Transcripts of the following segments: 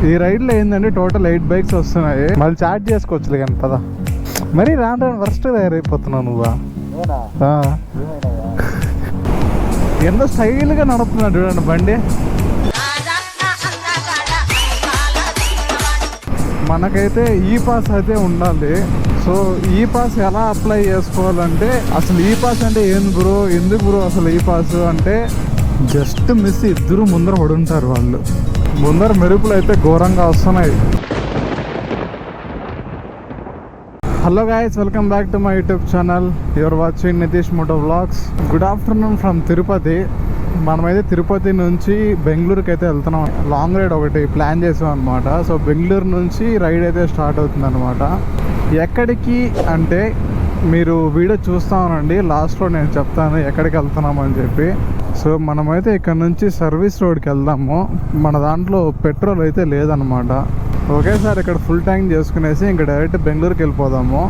ఈ రైడ్లో ఏంటంటే total 8 bikes వస్తున్నాయి. మళ్ళీ చార్జ్ చేసుకోవచ్చులే కానీ పద. మరీ రాను రాను వర్స్ట్ తయారైపోతున్నావు నువ్వా. ఎంత స్టైల్గా నడుపుతున్నాడు చూడండి బండి. మనకైతే ఈ పాస్ అయితే ఉండాలి. సో ఈ పాస్ ఎలా అప్లై చేసుకోవాలంటే, అసలు ఈ పాస్ అంటే ఏంది బ్రో, ఎందుకు బ్రో అసలు ఈ పాస్ అంటే, జస్ట్ మిస్ ఇద్దరు ముందర పడుంటారు. వాళ్ళు ముందర మెరుపులు అయితే ఘోరంగా వస్తున్నాయి. Hello guys, welcome back to my YouTube channel. Your watching Nitish moto vlogs. Good afternoon from Tirupati. మనమైతే తిరుపతి నుంచి బెంగళూరుకి అయితే వెళ్తున్నాం. లాంగ్ రైడ్ ఒకటి ప్లాన్ చేసాం అనమాట. సో బెంగళూరు నుంచి రైడ్ అయితే స్టార్ట్ అవుతుంది అనమాట. ఎక్కడికి అంటే మీరు వీడియో చూస్తామనండి, లాస్ట్లో నేను చెప్తాను ఎక్కడికి వెళ్తున్నామని చెప్పి. సో మనమైతే ఇక్కడ నుంచి సర్వీస్ రోడ్కి వెళ్దాము. మన దాంట్లో పెట్రోల్ అయితే లేదనమాట. ఒకేసారి ఇక్కడ ఫుల్ ట్యాంక్ చేసుకునేసి ఇంకా డైరెక్ట్ బెంగళూరుకి వెళ్ళిపోదాము.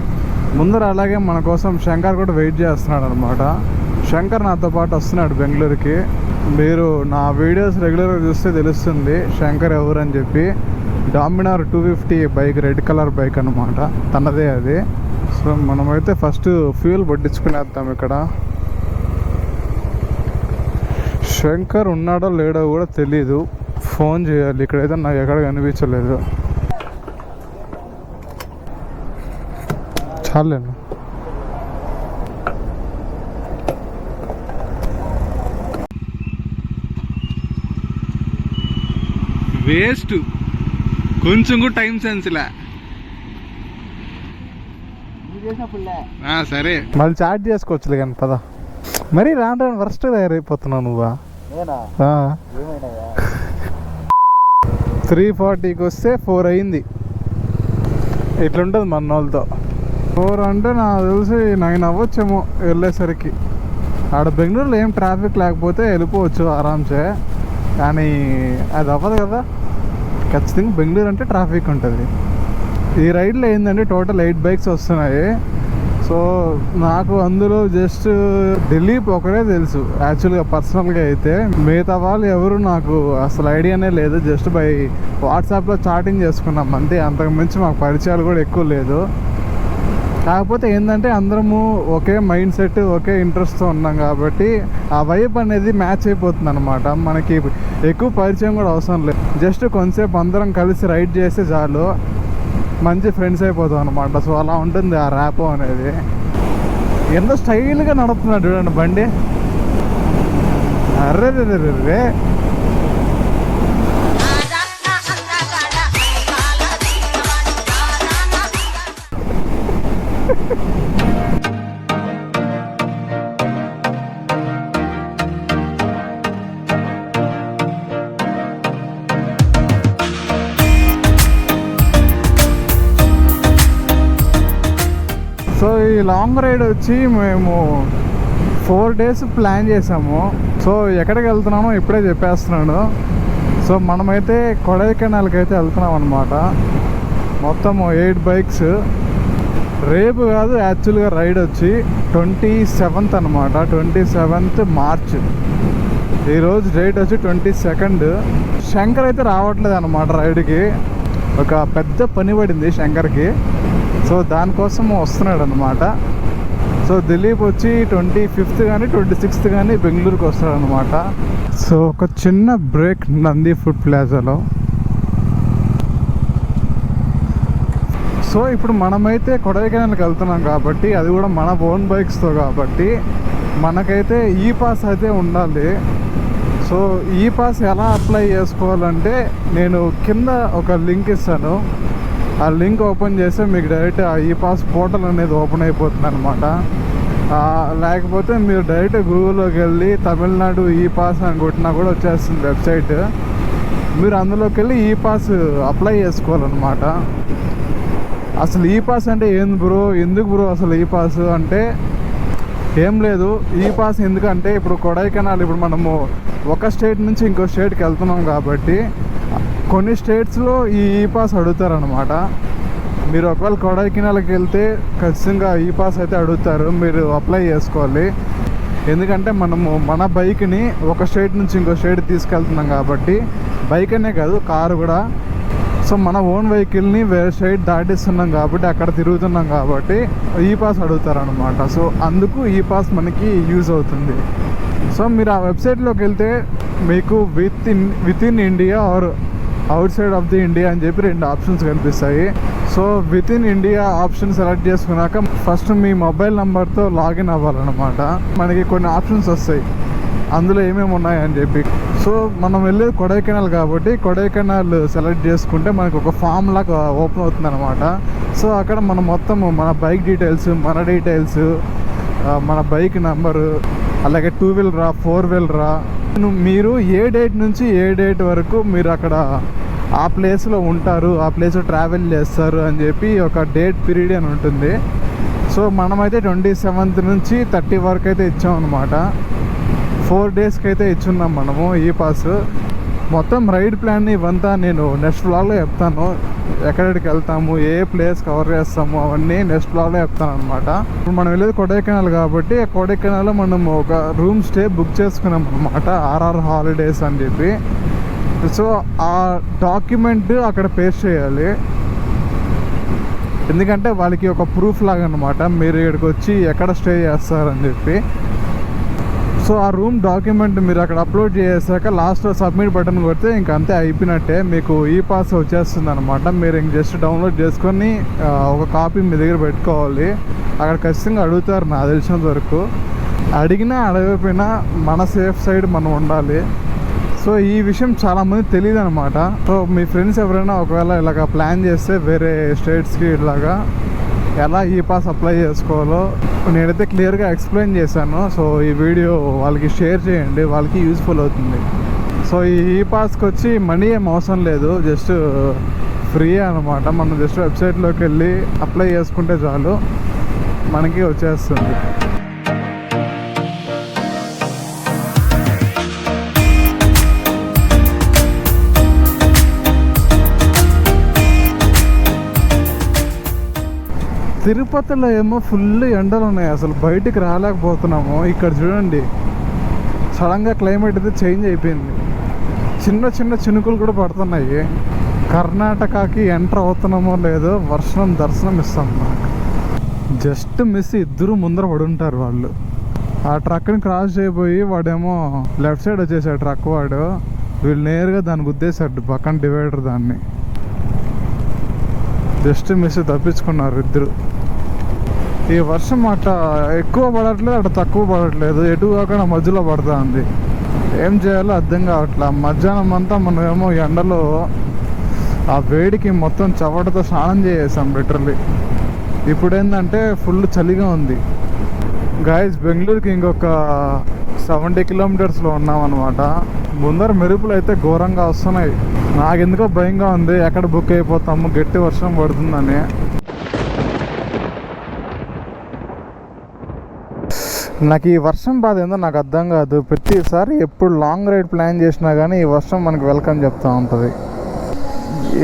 ముందర అలాగే మన కోసం శంకర్ కూడా వెయిట్ చేస్తున్నాడు అనమాట. శంకర్ నాతో పాటు వస్తున్నాడు బెంగళూరుకి. మీరు నా వీడియోస్ రెగ్యులర్గా చూస్తే తెలుస్తుంది శంకర్ ఎవరని చెప్పి. Dominar 250 bike, red colour bike అనమాట, తనదే అది. సో మనమైతే ఫస్ట్ ఫ్యూల్ పట్టించుకునేద్దాం. ఇక్కడ శంకర్ ఉన్నాడో లేడో కూడా తెలీదు, ఫోన్ చేయాలి. ఇక్కడైతే నాకు ఎక్కడ కనిపించలేదు. చాలేను వేస్ట్, కొంచెం కూడా టైం సెన్స్లే. సరే మళ్ళీ చార్జ్ చేసుకోవచ్చులే కానీ పద. మరీ రాను రాను వర్స్ట్ తయారైపోతున్నావు నువ్వా. 340కి వస్తే 4 అయింది. ఇట్లుంటుంది మన వాళ్ళతో. 4 అంటే నాకు తెలిసి 9 అవ్వచ్చేమో వెళ్ళేసరికి. ఆడ బెంగళూరులో ఏం ట్రాఫిక్ లేకపోతే వెళ్ళిపోవచ్చు ఆరామ్సే, కానీ అది అవ్వదు కదా. ఖచ్చితంగా బెంగళూరు అంటే ట్రాఫిక్ ఉంటుంది. ఈ రైడ్లో ఏంటంటే టోటల్ 8 బైక్స్ వస్తున్నాయి. సో నాకు అందులో జస్ట్ దిలీప్ ఒకరే తెలుసు యాక్చువల్గా, పర్సనల్గా అయితే. మిగతా వాళ్ళు ఎవరు నాకు అసలు ఐడియానే లేదు. జస్ట్ బై వాట్సాప్లో చాటింగ్ చేసుకున్నాం అంతే, అంతకు మించి మాకు పరిచయాలు కూడా ఎక్కువ లేదు. కాకపోతే ఏంటంటే అందరము ఒకే మైండ్ సెట్, ఒకే ఇంట్రెస్ట్తో ఉన్నాం కాబట్టి ఆ వైబ్ అనేది మ్యాచ్ అయిపోతుంది అనమాట. మనకి ఎక్కువ పరిచయం కూడా అవసరం లేదు. జస్ట్ కొంతసేపు అందరం కలిసి రైడ్ చేస్తే చాలు, మంచి ఫ్రెండ్స్ అయిపోతాం అనమాట. సో అలా ఉంటుంది ఆ ర్యాపో అనేది. ఎంత స్టైల్గా నడుపుతున్నాడు చూడండి బండి. అర్రే రే. సో ఈ లాంగ్ రైడ్ వచ్చి మేము 4 డేస్ ప్లాన్ చేసాము. సో ఎక్కడికి వెళ్తున్నామో ఇప్పుడే చెప్పేస్తున్నాను. సో మనమైతే కొడైకెనాల్కి అయితే వెళ్తున్నాం అనమాట. మొత్తం 8 బైక్స్. రేపు కాదు యాక్చువల్గా రైడ్ వచ్చి 27th అనమాట, 27th మార్చ్. ఈరోజు డేట్ వచ్చి 22nd. శంకర్ అయితే రావట్లేదు అనమాట రైడ్కి. ఒక పెద్ద పని పడింది శంకర్కి. సో దానికోసం వస్తున్నాడు అనమాట. సో దిలీప్ వచ్చి 25th కానీ 26th కానీ బెంగళూరుకి వస్తాడు అనమాట. సో ఒక చిన్న బ్రేక్ నంది ఫుడ్ ప్లాజాలో. సో ఇప్పుడు మనమైతే కొడైకెనాల్కి వెళ్తున్నాం కాబట్టి, అది కూడా మన ఓన్ బైక్స్తో కాబట్టి మనకైతే ఈ పాస్ అయితే ఉండాలి. సో ఈ పాస్ ఎలా అప్లై చేసుకోవాలంటే, నేను కింద ఒక లింక్ ఇస్తాను. ఆ లింక్ ఓపెన్ చేస్తే మీకు డైరెక్ట్ ఆ ఈ పాస్ పోర్టల్ అనేది ఓపెన్ అయిపోతుంది అనమాట. లేకపోతే మీరు డైరెక్ట్ గూగుల్లోకి వెళ్ళి తమిళనాడు ఈ పాస్ అని కొట్టినా కూడా వచ్చేస్తుంది వెబ్సైట్. మీరు అందులోకి వెళ్ళి ఈ పాస్ అప్లై చేసుకోవాలన్నమాట. అసలు ఈ పాస్ అంటే ఏంది బ్రో, ఎందుకు బ్రో అసలు ఈ పాస్ అంటే, ఏం లేదు. ఈ పాస్ ఎందుకంటే ఇప్పుడు కొడైకెనాల్, ఇప్పుడు మనము ఒక స్టేట్ నుంచి ఇంకో స్టేట్కి వెళ్తున్నాం కాబట్టి కొన్ని స్టేట్స్లో ఈ పాస్ అడుగుతారనమాట. మీరు ఒకవేళ కొడైకెనాల్కి వెళ్తే ఖచ్చితంగా ఈ పాస్ అయితే అడుగుతారు, మీరు అప్లై చేసుకోవాలి. ఎందుకంటే మనము మన బైక్ని ఒక స్టేట్ నుంచి ఇంకో స్టేట్ తీసుకెళ్తున్నాం కాబట్టి, బైక్ అనే కాదు కారు కూడా సో మన ఓన్ వెహికల్ని వేరే సైడ్ దాటిస్తున్నాం కాబట్టి అక్కడ తిరుగుతున్నాం కాబట్టి ఈ పాస్ అడుగుతారనమాట. సో అందుకు ఈ పాస్ మనకి యూజ్ అవుతుంది. సో మీరు ఆ వెబ్సైట్లోకి వెళ్తే మీకు within India or outside of the India అని చెప్పి 2 ఆప్షన్స్ కనిపిస్తాయి. So within India option select చేసుకున్నాక ఫస్ట్ మీ మొబైల్ నెంబర్తో లాగిన్ అవ్వాలన్నమాట. మనకి కొన్ని ఆప్షన్స్ వస్తాయి అందులో ఏమేమి ఉన్నాయని చెప్పి. సో మనం వెళ్ళేది కొడైకెనాల్ కాబట్టి కొడైకెనాల్ సెలెక్ట్ చేసుకుంటే మనకు ఒక ఫామ్ లాగా ఓపెన్ అవుతుంది అనమాట. సో అక్కడ మనం మొత్తం మన బైక్ డీటెయిల్స్, మన డీటెయిల్స్, మన బైక్ నెంబరు, అలాగే 2 వీలరా 4 వీలరా, మీరు ఏ డేట్ నుంచి ఏ డేట్ వరకు మీరు అక్కడ ఆ ప్లేస్లో ఉంటారు, ఆ ప్లేస్లో ట్రావెల్ చేస్తారు అని చెప్పి ఒక డేట్ పీరియడ్ అని ఉంటుంది. సో మనమైతే 27th నుంచి 30 వరకు అయితే ఇచ్చామన్నమాట. 4 డేస్కి అయితే ఇచ్చున్నాం మనము ఈ పాస్. మొత్తం రైడ్ ప్లాన్ ఇవంతా నేను నెక్స్ట్ బ్లాగ్లో చెప్తాను. ఎక్కడికి వెళ్తాము, ఏ ప్లేస్ కవర్ చేస్తాము అవన్నీ నెక్స్ట్ బ్లాగ్లో చెప్తాను అనమాట. ఇప్పుడు మనం వెళ్ళేది కొడైకెనాల్ కాబట్టి కొడైకెనాల్లో మనం ఒక రూమ్ స్టే బుక్ చేసుకున్నాం అనమాట, ఆర్ఆర్ హాలిడేస్ అని చెప్పి. సో ఆ డాక్యుమెంట్ అక్కడ పేస్ట్ చేయాలి, ఎందుకంటే వాళ్ళకి ఒక ప్రూఫ్ లాగా అనమాట మీరు ఇక్కడికి వచ్చి ఎక్కడ స్టే చేస్తారని చెప్పి. సో ఆ రూమ్ డాక్యుమెంట్ మీరు అక్కడ అప్లోడ్ చేసాక లాస్ట్లో సబ్మిట్ బటన్ కొడితే ఇంక అంతే అయిపోయినట్టే, మీకు ఈ పాస్ వచ్చేస్తుంది అనమాట. మీరు ఇంక జస్ట్ డౌన్లోడ్ చేసుకొని ఒక కాపీ మీ దగ్గర పెట్టుకోవాలి. అక్కడ ఖచ్చితంగా అడుగుతారు నాకు తెలిసినంత వరకు. అడిగినా అడగకపోయినా మన సేఫ్ సైడ్ మనం ఉండాలి. సో ఈ విషయం చాలామంది తెలియదు అనమాట. సో మీ ఫ్రెండ్స్ ఎవరైనా ఒకవేళ ఇలాగ ప్లాన్ చేస్తే వేరే స్టేట్స్కి ఇలాగా ఎలా ఈ పాస్ అప్లై చేసుకోవాలో నేనైతే క్లియర్గా ఎక్స్ప్లెయిన్ చేశాను. సో ఈ వీడియో వాళ్ళకి షేర్ చేయండి, వాళ్ళకి యూస్ఫుల్ అవుతుంది. సో ఈ పాస్కి వచ్చి మనీ ఏం అవసరం లేదు, జస్ట్ ఫ్రీ అనమాట. మనం జస్ట్ వెబ్సైట్లోకి వెళ్ళి అప్లై చేసుకుంటే చాలు మనకి వచ్చేస్తుంది. తిరుపతిలో ఏమో ఫుల్ ఎండలు ఉన్నాయి, అసలు బయటికి రాలేకపోతున్నాము. ఇక్కడ చూడండి సడన్గా క్లైమేట్ అయితే చేంజ్ అయిపోయింది, చిన్న చిన్న చినుకులు కూడా పడుతున్నాయి. కర్ణాటకకి ఎంటర్ అవుతున్నామో లేదో వర్షం దర్శనం ఇస్తాం నాకు. జస్ట్ మిస్ ఇద్దరు ముందర పడి ఉంటారు వాళ్ళు. ఆ ట్రక్ని క్రాస్ చేయబోయి వాడేమో లెఫ్ట్ సైడ్ వచ్చేసాడు ట్రక్ వాడు, వీళ్ళు నేరుగా దాన్ని గుద్దేశాడు పక్కన డివైడర్ దాన్ని. జస్ట్ మిస్ తప్పించుకున్నారు ఇద్దరు. ఈ వర్షం అట్లా ఎక్కువ పడట్లేదు, అట్లా తక్కువ పడట్లేదు, ఎటు కాకుండా మధ్యలో పడుతూ ఉంది. ఏం చేయాలో అర్థం కావట్లా. మధ్యాహ్నం అంతా మనం ఏమో ఎండలో ఆ వేడికి మొత్తం చవటతో స్నానం చేసేసాం లిటరల్లీ. ఇప్పుడు ఏంటంటే ఫుల్ చలిగా ఉంది. గాయస్ బెంగళూరుకి ఇంకొక 70 కిలోమీటర్స్లో ఉన్నామన్నమాట. ముందర మెరుపులు అయితే ఘోరంగా వస్తున్నాయి. నాకెందుకో భయంగా ఉంది, ఎక్కడ బుక్ అయిపోతాము గట్టి వర్షం పడుతుందని. నాకు ఈ వర్షం బాధ ఏందో నాకు అర్థం కాదు. ప్రతిసారి ఎప్పుడు లాంగ్ రైడ్ ప్లాన్ చేసినా కానీ ఈ వర్షం మనకు వెల్కమ్ చెప్తూ ఉంటుంది.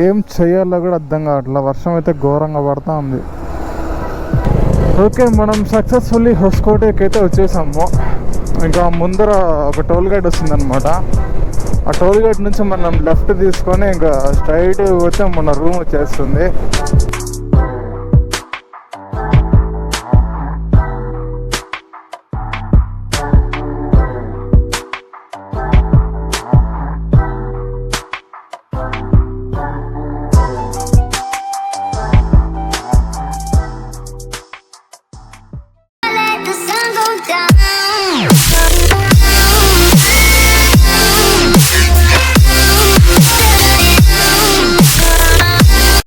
ఏం చేయాలో కూడా అర్థం కావట్లేదు, వర్షం అయితే ఘోరంగా పడుతూ ఉంది. ఓకే, మనం సక్సెస్ఫుల్లీ హొస్కోటేకి అయితే వచ్చేసాము. ఇంకా ముందర ఒక టోల్ గేట్ వస్తుందన్నమాట. ఆ టోల్ గేట్ నుంచి మనం లెఫ్ట్ తీసుకొని ఇంకా స్ట్రైట్ పోతే మన రూమ్ వచ్చేస్తుంది.